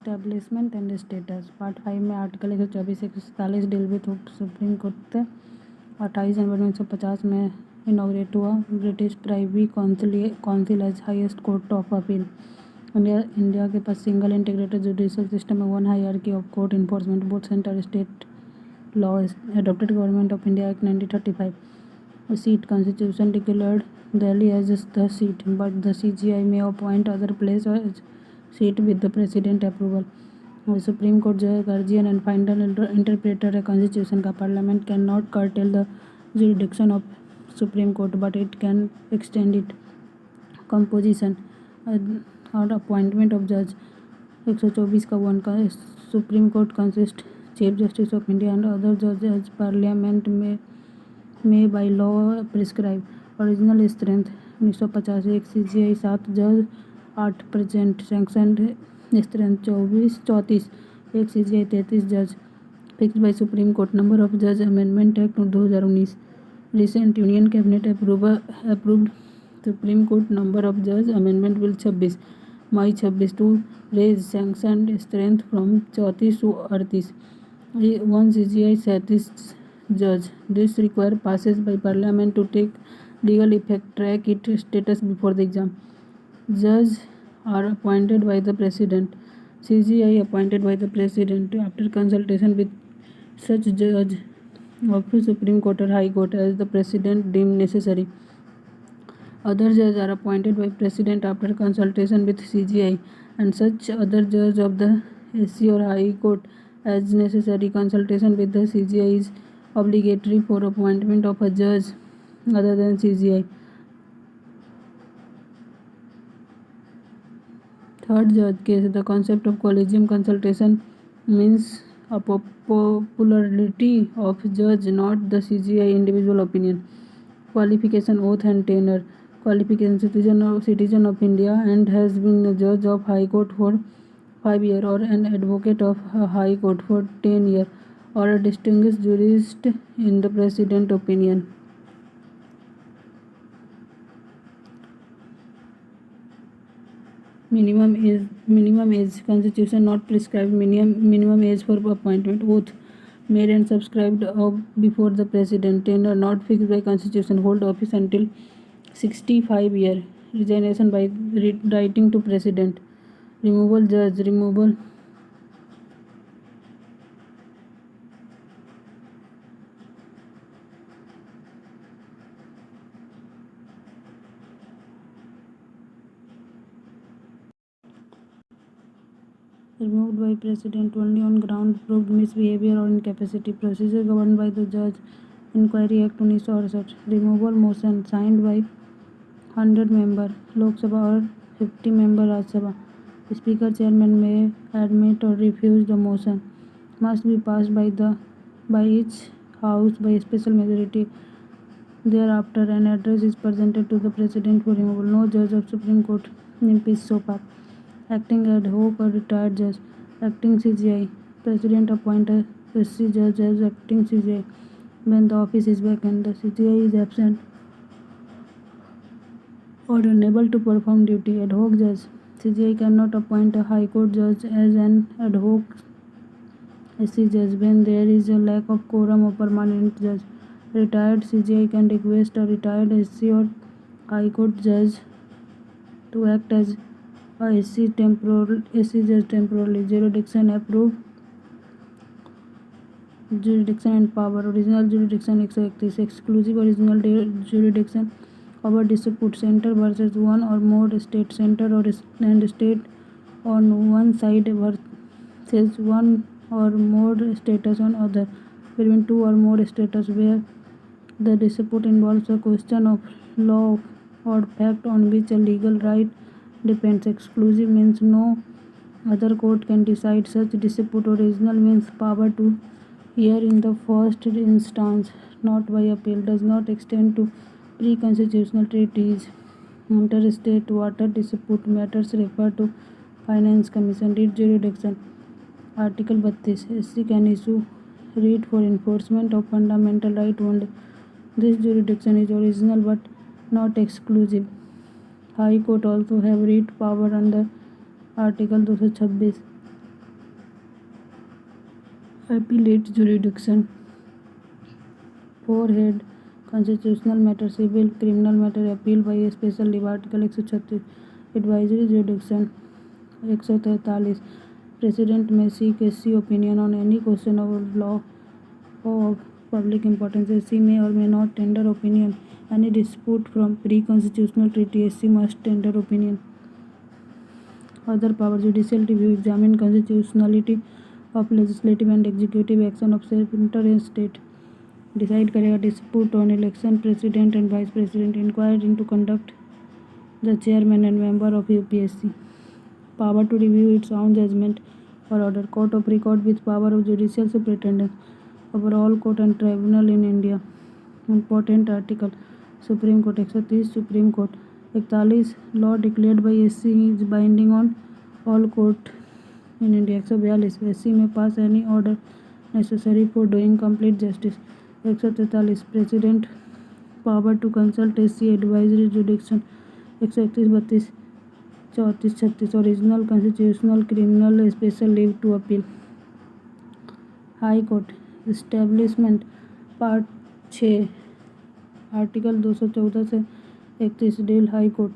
Establishment and status. Part 5 में article 124 147 deal with supreme court. 28 जनवरी 1950 में इनॉग्रेट हुआ। British privy council as highest court of appeal. India के पास single integrated judicial system है, one hierarchy of court enforcement both central state law. Adopted government of India act 1935। Seat constitution declared Delhi as the seat, but the CGI may appoint other place as seat with the president approval. The Supreme Court जज, guardian and final interpreter है Constitution का. Parliament cannot curtail the jurisdiction of Supreme Court, but it can extend it. Composition और appointment of judge. 124 का 1 का Supreme Court consists Chief Justice of India and other judges as Parliament may by law prescribe. Original strength 1950 एक CGI 7 जज 8 present. Sanctioned strength 34 एक CGI 33 जज। Fix by supreme court. Number of जज amendment act 2019। Recent union cabinet approved supreme court number of जज amendment bill 26 May 26 to raise sanctioned strength from 34 to 38। 1 CGI 37 judge. This require passes by parliament to take legal effect. Track its status before the exam. Judges are appointed by the president. CGI appointed by the president after consultation with such judge of Supreme Court or High Court as the president deemed necessary. Other judges are appointed by president after consultation with CGI and such other judge of the SC or High Court as necessary. Consultation with the CGI is obligatory for appointment of a judge other than CGI. Third judge case. The concept of collegium consultation means a popularity of judge, not the CGI individual opinion. Qualification, oath and tenure. Qualification, citizen of India and has been a judge of High Court for 5 years or an advocate of High Court for 10 years or a distinguished jurist in the president opinion. Minimum age. Constitution not prescribed minimum age for appointment. Oath made and subscribed of before the president. Tenure not fixed by constitution. Hold office until 65 years. Resignation by writing to president. Removal judge. Removal removed by president only on ground proved misbehavior or incapacity. Procedure governed by the Judge Inquiry Act 1968. Removal motion signed by 100 member Lok Sabha or 50 member Rajya Sabha. Speaker chairman may admit or refuse the motion. Must be passed by each house by special majority. Thereafter an address is presented to the president for removal. No judge of Supreme Court impeached so far. Acting ad hoc or retired judge. Acting CGI. President appoint a SC judge as acting CGI when the office is vacant. The CGI is absent or unable to perform duty. Ad hoc judge. CGI cannot appoint a High Court judge as an ad hoc SC judge when there is a lack of quorum of permanent judge. Retired CGI can request a retired SC or High Court judge to act as a SC judge temporarily. Jurisdiction approved. Jurisdiction and power. Original jurisdiction 131. Exclusive original jurisdiction over dispute. Center versus one or more state. Center and state on one side versus one or more states on other. Between two or more states where the dispute involves a question of law or fact on which a legal right depends. Exclusive means no other court can decide such dispute. Original means power to hear in the first instance, not by appeal. Does not extend to pre-constitutional treaties. Interstate water dispute matters refer to Finance Commission. Writ jurisdiction. Article 32. SC can issue writ for enforcement of fundamental right only. This jurisdiction is original but not exclusive. High Court also have writ power under Article 226. appellate jurisdiction. 4 head constitutional matter, civil, criminal matter, appeal by a special leave. Article 136 advisory jurisdiction. 143 president may seek SC opinion on any question of law of public importance. SC may or may not tender opinion. Any dispute from pre-constitutional treaty, SC must tender opinion. Other power, judicial review, examine constitutionality of legislative and executive action of center state. Decide करेगा dispute on election president and vice president. Inquire into conduct the chairman and member of UPSC. Power to review its own judgment or order. Court of record with power of judicial superintendence over all court and tribunal in India. Important article. Supreme Court. 130 Supreme Court. 41 law declared by SC is binding on all court in India. 142 SC may pass any order necessary for doing complete justice. 143 president power to consult SC advisory jurisdiction. 131 32 34 36 original constitutional criminal special leave to appeal. High court establishment part 6 article 214 से 31 deal high court.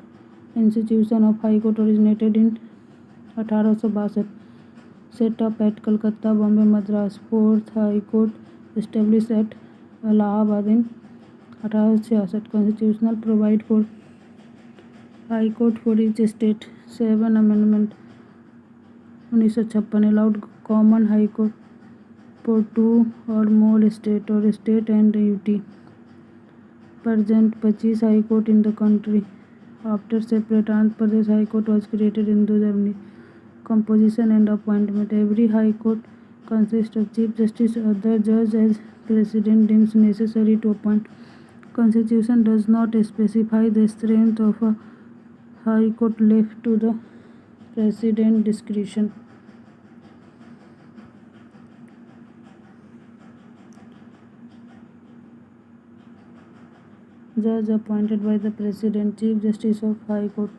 Institution of high court originated in 1862. Setup at Calcutta, Bombay, Madras. Fourth high court establish at Allahabad in 1866. Constitutional provide for high court for each state. 7 amendment 1956 allowed common high court for 2 or more state or state and UT. Present 25 high court in the country. After separate Andhra Pradesh High Court was created in 2000. Composition and appointment. Every high court consists of chief justice, other judge as president deems necessary to appoint. Constitution does not specify the strength of a high court, left to the president discretion. Judge appointed by the president. Chief justice of high court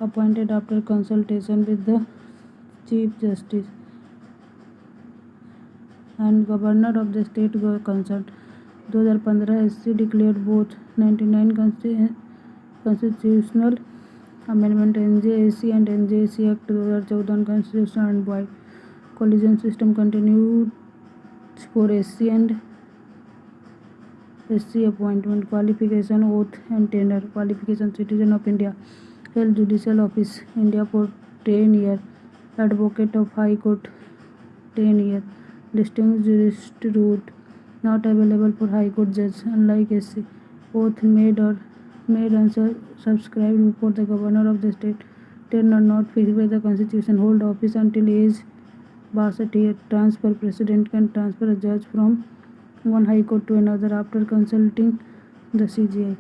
appointed after consultation with the chief justice and governor of the state concerned. 2015 SC declared both 99 constitutional amendment NJAC and NJC Act 2014 constitutional and by collision system continued for SC and SC appointment. Qualification, oath and tenure. Qualification: citizen of India, held judicial office India for 10 years, advocate of high court 10 years, distinguished jurist route, not available for high court judge unlike SC. Oath made and subscribed before the governor of the state. Tenure not fixed by the constitution. Hold office until age 62 years. Transfer: president can transfer a judge from one high court to another after consulting the CJI.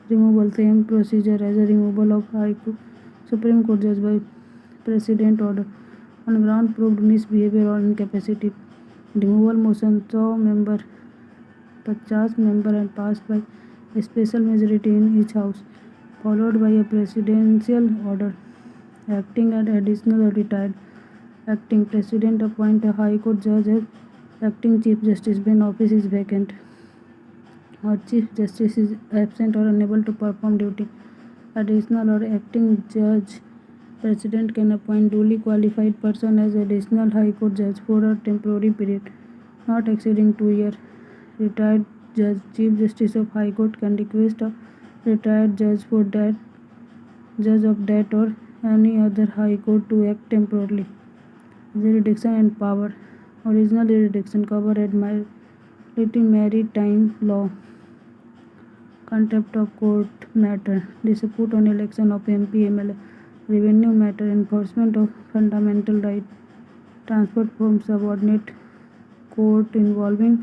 Removal: same procedure as a removal of high court, Supreme Court judge by president order on ground proved misbehavior or incapacity. Removal motion 100 member 50 member and passed by a special majority in each house, followed by a presidential order. Acting and additional or retired. Acting president appoint a high court judge as acting chief justice when office is vacant or chief justice is absent or unable to perform duty. Additional or acting judge. President can appoint duly qualified person as additional high court judge for a temporary period not exceeding 2 years. Retired judge. Chief justice of high court can request a retired judge for that judge of that or any other high court to act temporarily. Jurisdiction and power. Original jurisdiction cover admiralty, maritime law, contempt of court matter, dispute on election of MP MLA, revenue matter, enforcement of fundamental right, transfer from subordinate court involving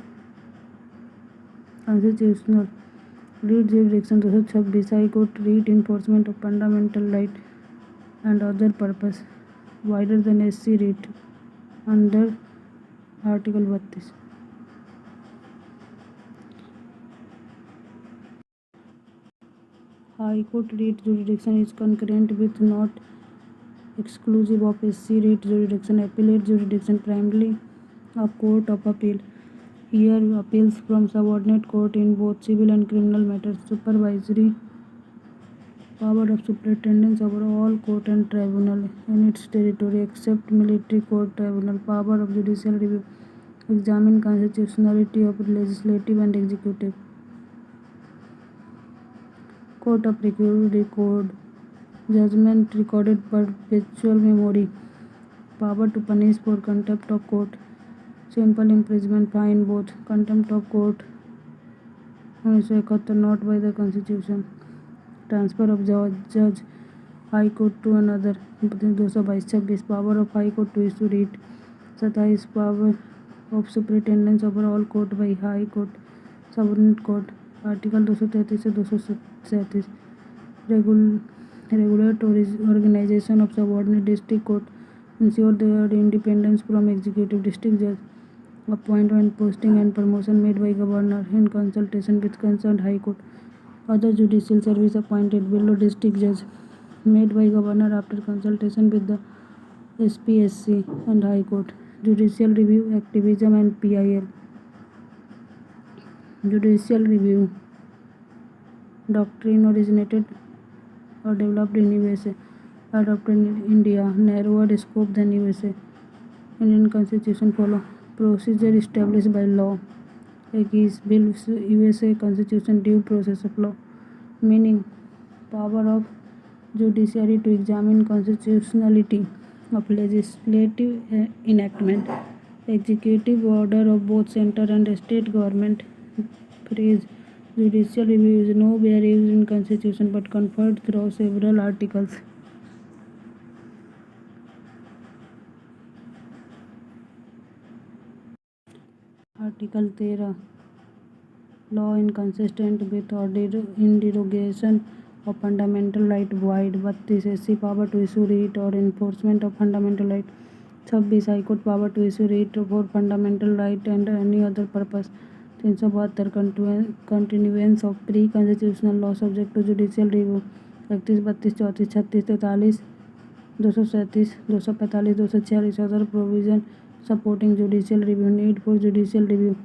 constitutional writ jurisdiction. 226 high court writ enforcement of fundamental right and other purpose wider than SC writ under Article 32. High Court writ jurisdiction is concurrent with, not exclusive of, SC writ jurisdiction. Appellate jurisdiction primarily A court of appeal hear appeals from subordinate court in both civil and criminal matters. Supervisory power of superintendence over all court and tribunal in its territory except military court tribunal. Power of judicial review examine constitutionality of legislative and executive. Court of record judgment recorded perpetual memory. Power to punish for contempt of court, simple imprisonment, fine, both. Contempt of court 1971 not by the constitution. Transfer of judge high court to another 222-26. Power of high court to issue writ 27. Power of superintendence over all court by high court subordinate court article 233 से 237. Regulate organization of subordinate district court, ensure their independence from executive. District judge appointment, posting and promotion made by governor in consultation with concerned high court. Other judicial service appointed below district judge made by governor after consultation with the SPSC and high court. Judicial review activism and PIL. Judicial review doctrine originated or developed in USA, adopted in India, narrower scope than USA. Indian constitution follow procedure established by law. एक is bill USA constitution due process of law. Meaning power of judiciary to examine constitutionality of legislative enactment, executive order of both center and state government. Phrase judicial review is nowhere used in constitution but conferred through several articles. Article 13 law inconsistent with or in derogation of fundamental right void. 32 SC power to issue writ or enforcement of fundamental right. 26 High Court power to issue writ for fundamental right and any other purpose. 372 continuance of pre constitutional law subject to judicial review. 31 32 34 36 43 237 245 246 other provision supporting judicial review. Need for judicial review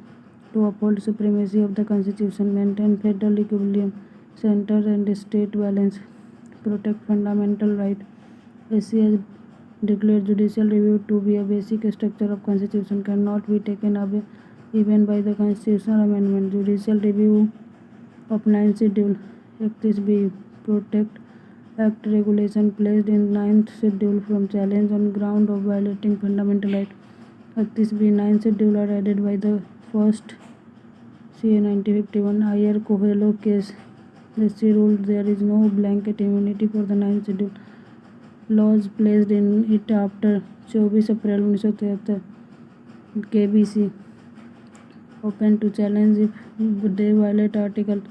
to uphold supremacy of the constitution, maintain federal equilibrium, center and state balance, protect fundamental right. SC has declared judicial review to be a basic structure of constitution, cannot be taken away even by the constitutional amendment. Judicial review of 9th schedule 31B protect act regulation placed in 9th schedule from challenge on ground of violating fundamental right. 31B 9th schedule are added by the first CA 1951 IR Coelho case. SC ruled there is no blanket immunity for the 9th schedule. Laws placed in it after 24 April 1973 KBC open to challenge if they violate article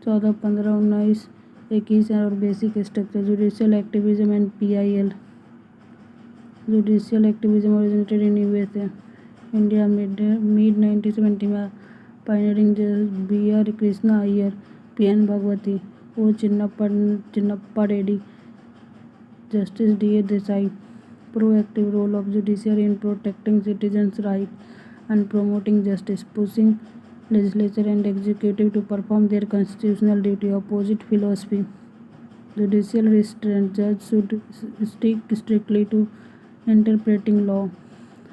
14, 15, 19, 21 और basic structure. Judicial activism and PIL. Judicial activism originated in USA. India mid 1970 में pioneering judge B.R. Krishna Iyer, P.N. Bhagwati, O. Chinnappa Reddy, Justice D.A. Desai. Proactive role of judiciary in protecting citizens' rights and promoting justice, pushing legislature and executive to perform their constitutional duty. Opposite philosophy. Judicial restraint. Judge should stick strictly to interpreting law,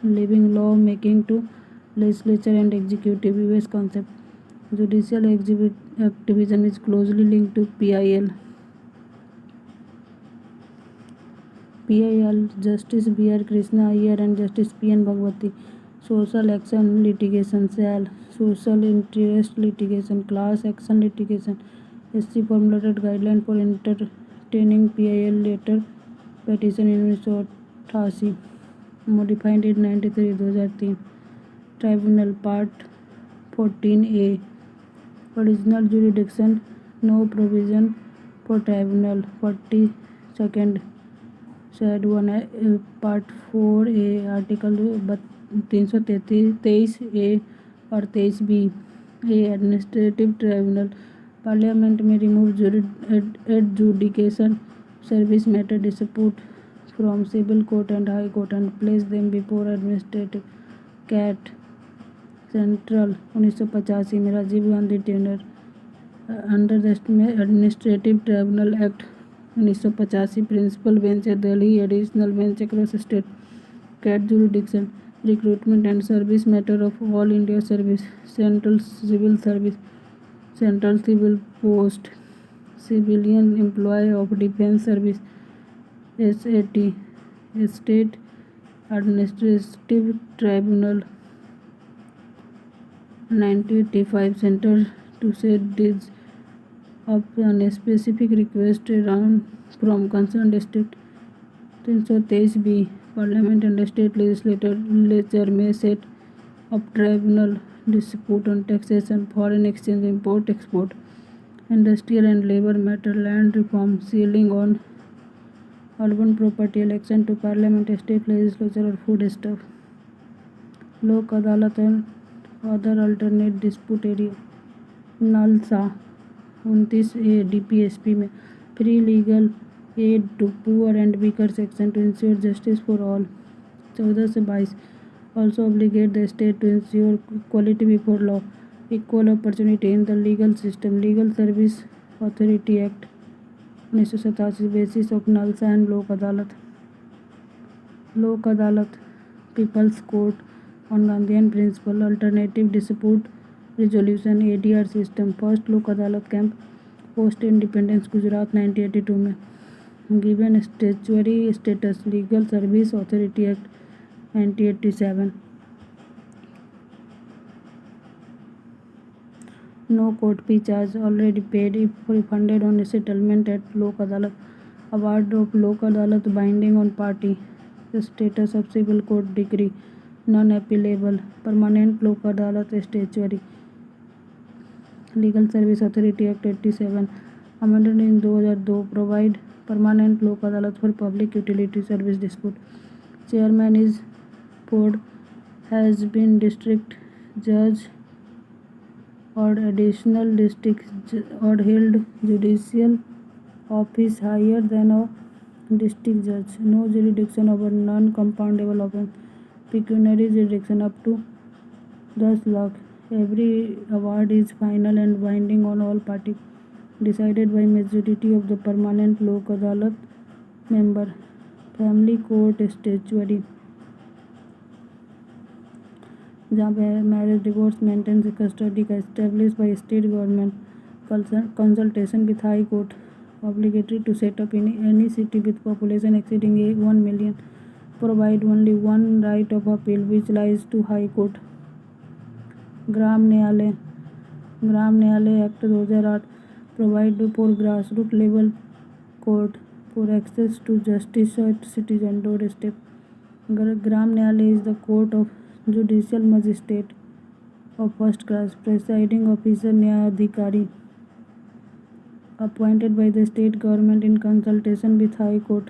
leaving law making to legislature and executive. US concept. Judicial activism is closely linked to PIL. PIL Justice B.R. Krishna Iyer and Justice P.N. Bhagwati. Social action litigation. SAL social interest litigation. Class action litigation. SC formulated guideline for entertaining PIL letter petition in 1988. Modified in 93 2003. Tribunal Part 14A. Original jurisdiction. No provision for tribunal. 42nd Shed 1 Part 4A Article 323A और 23B A administrative tribunal. Parliament में remove adjudication service matter dispute from civil court and high court and place them before administrative CAT central 1985 में Rajiv Gandhi tenure under administrative tribunal act 1985 principal bench at Delhi additional bench across state CAT jurisdiction recruitment and service matter of all India service central civil post civilian employ of defence service SAT state administrative tribunal 1985 centre to set upon a specific request from concerned state 323B Parliament and state legislature may set up tribunal dispute on taxation, foreign exchange, import, export, industrial and labor matter, land reform, sealing on urban property, election to parliament, state legislature or food stuff, लोक अदालत and other alternate dispute area. NALSA 29A DPSP में free legal aid to poor and weaker section to ensure justice for all 14 से 22 also obligate the state to ensure equality before law equal opportunity in the legal system legal service authority act 1987 basis of NALSA and Lok Adalat people's court on Gandhian principle alternative dispute resolution ADR system first Lok Adalat camp post independence Gujarat 1982 में given statutory status legal service authority act 1987 no court fee charge already paid if refunded on settlement at Lok Adalat award of Lok Adalat binding on party status of civil court decree non appealable permanent Lok Adalat statutory legal service authority act 87 amended in 2002 provide permanent Lok Adalat for public utility service dispute chairman is ford has been district जज और additional district और held judicial office higher than a district जज no jurisdiction over non compoundable offence pecuniary jurisdiction up to 10 lakh Every award is final and binding on all parties, decided by majority of the permanent Lok Adalat member. Family court statutory, जहाँ marriage divorce maintenance custody का established by state government. Consultation with high court, obligatory to set up in any city with population exceeding 1 million. Provide only one right of appeal which lies to high court. Gram Nyayalaya act 2008 provide for grassroot level court for access to justice at citizen door step Gram Nyayalaya is the court of judicial magistrate of first class presiding officer Nyayadhikari appointed by the state government in consultation with high court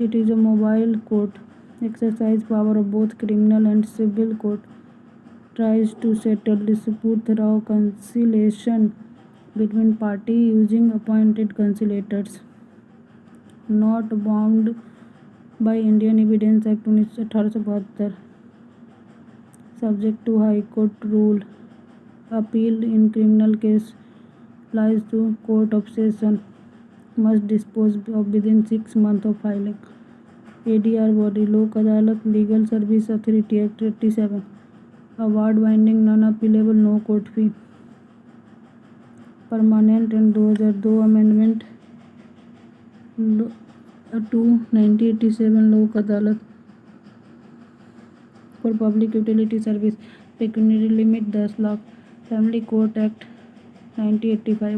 it is a mobile court exercise power of both criminal and civil court tries to settle dispute through conciliation between party using appointed conciliators not bound by Indian Evidence Act 1872 subject to High Court rule appeal in criminal case lies to Court of Session must dispose of within 6 months of filing ADR body Lok Adalat Legal Service Authority Act 87 award binding non appealable no court fee permanent and 2002 amendment to 1987 Lok Adalat for public utility service pecuniary limit 10 lakh family court act 1985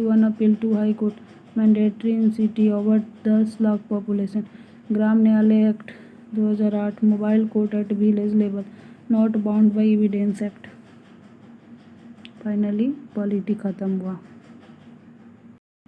one appeal to high court mandatory in city over 10 lakh population Gram Nyayalaya act 2008 mobile court at village level not bound by evidence act finally polity खत्म हुआ।